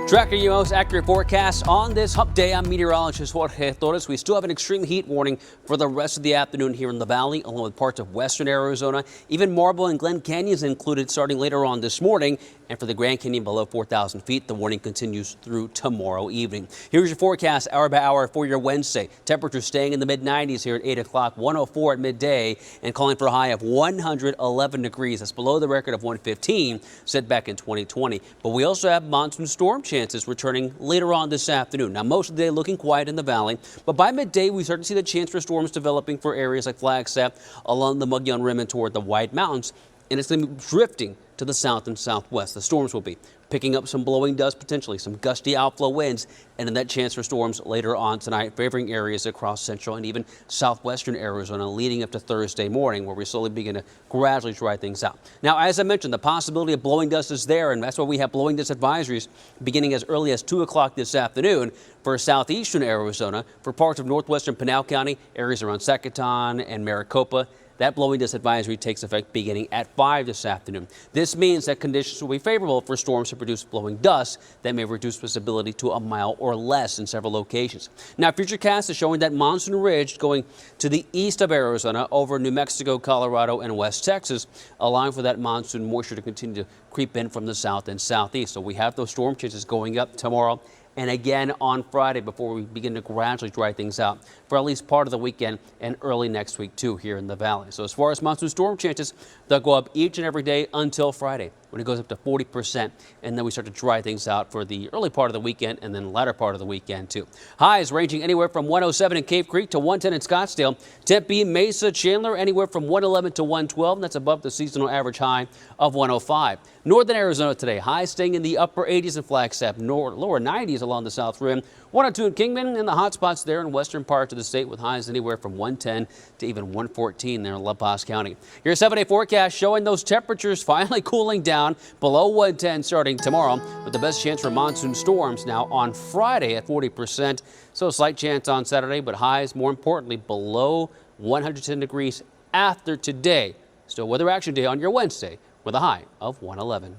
Tracking your most accurate forecast on this hump day. I'm meteorologist Jorge Torres. We still have an extreme heat warning for the rest of the afternoon here in the valley, along with parts of western Arizona. Even Marble and Glen Canyon is included starting later on this morning. And for the Grand Canyon below 4,000 feet, the warning continues through tomorrow evening. Here's your forecast hour by hour for your Wednesday. Temperatures staying in the mid-90s here at 8 o'clock, 104 at midday, and calling for a high of 111 degrees. That's below the record of 115 set back in 2020. But we also have monsoon storm chances returning later on this afternoon. Now, most of the day looking quiet in the valley, but by midday, we start to see the chance for storms developing for areas like Flagstaff along the Mogollon Rim and toward the White Mountains. And it's going to be drifting to the south and southwest. The storms will be picking up some blowing dust, potentially some gusty outflow winds, and then that chance for storms later on tonight, favoring areas across central and even southwestern Arizona, leading up to Thursday morning, where we slowly begin to gradually dry things out. Now, as I mentioned, the possibility of blowing dust is there, and that's why we have blowing dust advisories beginning as early as 2 o'clock this afternoon for southeastern Arizona, for parts of northwestern Pinal County, areas around Zacaton and Maricopa. That blowing dust advisory takes effect beginning at 5 this afternoon. This means that conditions will be favorable for storms to produce blowing dust that may reduce visibility to a mile or less in several locations. Now, Futurecast is showing that monsoon ridge going to the east of Arizona over New Mexico, Colorado, and West Texas, allowing for that monsoon moisture to continue to creep in from the south and southeast. So we have those storm chances going up tomorrow and again on Friday before we begin to gradually dry things out for at least part of the weekend and early next week too here in the valley. So as far as monsoon storm chances, they'll go up each and every day until Friday, when it goes up to 40%, and then we start to dry things out for the early part of the weekend and then the latter part of the weekend too. Highs ranging anywhere from 107 in Cave Creek to 110 in Scottsdale. Tempe, Mesa, Chandler anywhere from 111 to 112, and that's above the seasonal average high of 105. Northern Arizona today, highs staying in the upper 80s in Flagstaff, lower 90s along the south rim, 102 in Kingman, and the hot spots there in western parts of the state with highs anywhere from 110 to even 114 there in La Paz County. Your 7-day forecast showing those temperatures finally cooling down below 110 starting tomorrow, with the best chance for monsoon storms now on Friday at 40%. So a slight chance on Saturday, but highs more importantly below 110 degrees after today. Still weather action day on your Wednesday with a high of 111.